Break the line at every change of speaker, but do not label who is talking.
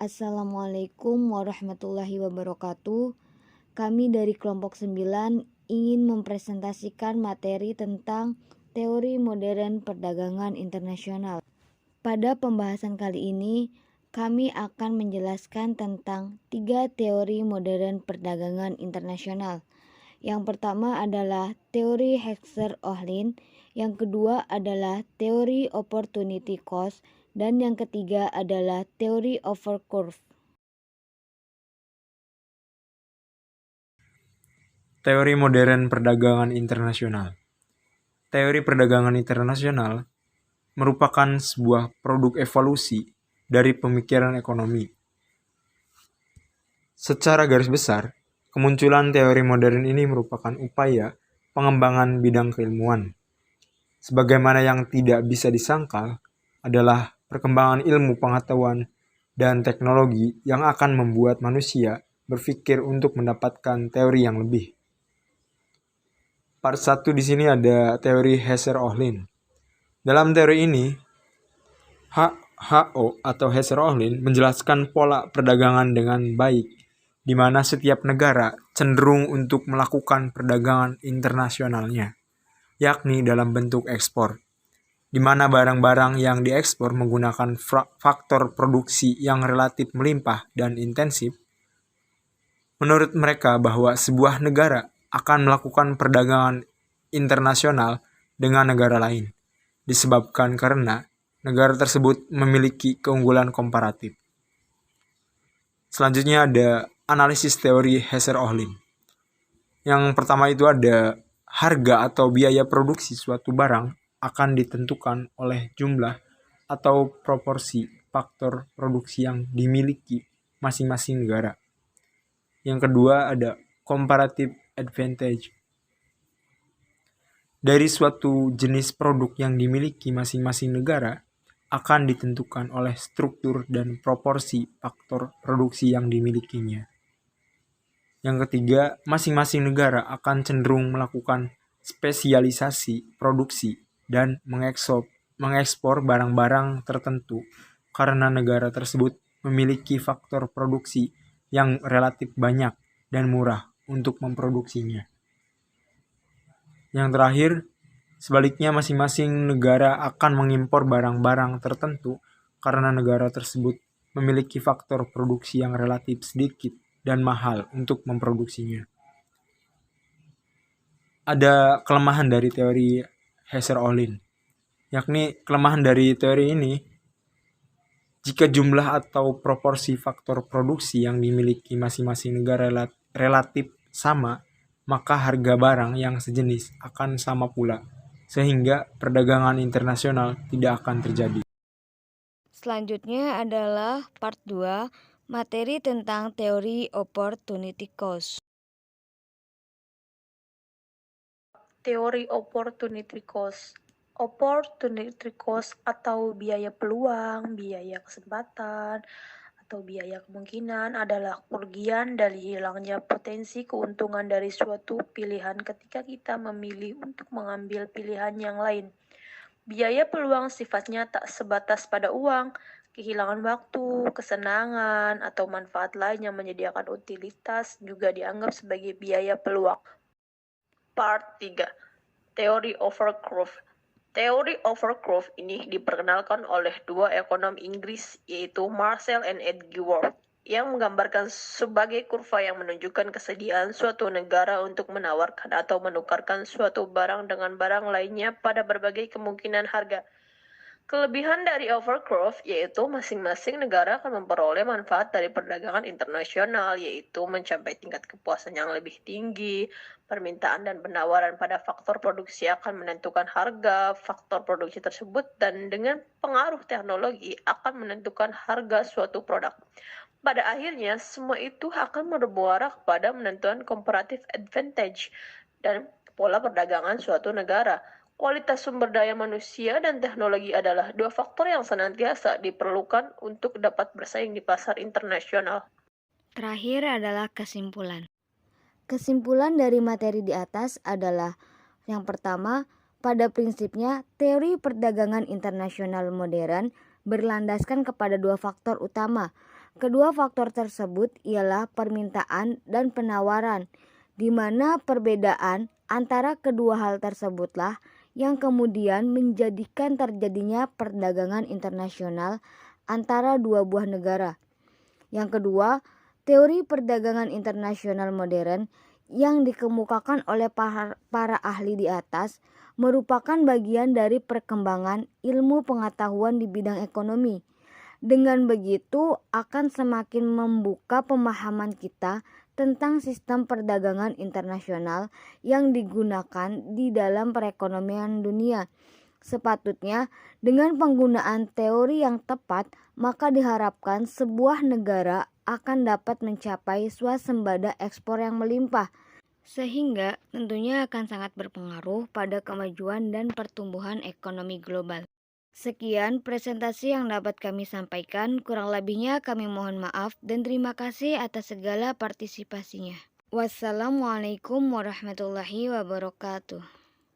Assalamualaikum warahmatullahi wabarakatuh. Kami dari kelompok 9 ingin mempresentasikan materi tentang teori modern perdagangan internasional. Pada pembahasan kali ini, kami akan menjelaskan tentang 3 teori modern perdagangan internasional. Yang pertama adalah teori Hexer-Ohlin, yang kedua adalah teori opportunity cost, dan yang ketiga adalah teori over curve.
Teori modern perdagangan internasional. Teori perdagangan internasional merupakan sebuah produk evolusi dari pemikiran ekonomi. Secara garis besar, kemunculan teori modern ini merupakan upaya pengembangan bidang keilmuan. Sebagaimana yang tidak bisa disangkal adalah perkembangan ilmu pengetahuan dan teknologi yang akan membuat manusia berpikir untuk mendapatkan teori yang lebih. Part 1 di sini ada teori Hexer-Ohlin. Dalam teori ini, HO atau Hexer-Ohlin menjelaskan pola perdagangan dengan baik, di mana setiap negara cenderung untuk melakukan perdagangan internasionalnya, yakni dalam bentuk ekspor, di mana barang-barang yang diekspor menggunakan faktor produksi yang relatif melimpah dan intensif. Menurut mereka bahwa sebuah negara akan melakukan perdagangan internasional dengan negara lain, disebabkan karena negara tersebut memiliki keunggulan komparatif. Selanjutnya ada analisis teori Hexer-Ohlin. Yang pertama itu ada harga atau biaya produksi suatu barang akan ditentukan oleh jumlah atau proporsi faktor produksi yang dimiliki masing-masing negara. Yang kedua ada comparative advantage. Dari suatu jenis produk yang dimiliki masing-masing negara akan ditentukan oleh struktur dan proporsi faktor produksi yang dimilikinya. Yang ketiga, masing-masing negara akan cenderung melakukan spesialisasi produksi dan mengekspor barang-barang tertentu karena negara tersebut memiliki faktor produksi yang relatif banyak dan murah untuk memproduksinya. Yang terakhir, sebaliknya masing-masing negara akan mengimpor barang-barang tertentu karena negara tersebut memiliki faktor produksi yang relatif sedikit dan mahal untuk memproduksinya. Ada kelemahan dari teori Hexer-Ohlin, yakni kelemahan dari teori ini, jika jumlah atau proporsi faktor produksi yang dimiliki masing-masing negara relatif sama, maka harga barang yang sejenis akan sama pula, sehingga perdagangan internasional tidak akan terjadi.
Selanjutnya adalah part 2, materi tentang teori opportunity cost.
Teori opportunity cost. Opportunity cost atau biaya peluang, biaya kesempatan, atau biaya kemungkinan adalah kerugian dari hilangnya potensi keuntungan dari suatu pilihan ketika kita memilih untuk mengambil pilihan yang lain. Biaya peluang sifatnya tak sebatas pada uang, kehilangan waktu, kesenangan, atau manfaat lain yang menyediakan utilitas juga dianggap sebagai biaya peluang. Part 3. Teori over curve. Teori over curve ini diperkenalkan oleh dua ekonom Inggris, yaitu Marshall and Edgeworth, yang menggambarkan sebagai kurva yang menunjukkan kesediaan suatu negara untuk menawarkan atau menukarkan suatu barang dengan barang lainnya pada berbagai kemungkinan harga. Kelebihan dari over curve yaitu masing-masing negara akan memperoleh manfaat dari perdagangan internasional, yaitu mencapai tingkat kepuasan yang lebih tinggi. Permintaan dan penawaran pada faktor produksi akan menentukan harga faktor produksi tersebut, dan dengan pengaruh teknologi akan menentukan harga suatu produk. Pada akhirnya, semua itu akan bermuara kepada menentukan comparative advantage dan pola perdagangan suatu negara. Kualitas sumber daya manusia dan teknologi adalah dua faktor yang senantiasa diperlukan untuk dapat bersaing di pasar internasional.
Terakhir adalah kesimpulan. Kesimpulan dari materi di atas adalah yang pertama, pada prinsipnya teori perdagangan internasional modern berlandaskan kepada dua faktor utama. Kedua faktor tersebut ialah permintaan dan penawaran, di mana perbedaan antara kedua hal tersebutlah yang kemudian menjadikan terjadinya perdagangan internasional antara dua buah negara. Yang kedua, teori perdagangan internasional modern yang dikemukakan oleh para ahli di atas merupakan bagian dari perkembangan ilmu pengetahuan di bidang ekonomi. Dengan begitu akan semakin membuka pemahaman kita tentang sistem perdagangan internasional yang digunakan di dalam perekonomian dunia. Sepatutnya dengan penggunaan teori yang tepat, maka diharapkan sebuah negara akan dapat mencapai swasembada ekspor yang melimpah, sehingga tentunya akan sangat berpengaruh pada kemajuan dan pertumbuhan ekonomi global. Sekian presentasi yang dapat kami sampaikan, kurang lebihnya kami mohon maaf dan terima kasih atas segala partisipasinya. Wassalamualaikum warahmatullahi wabarakatuh.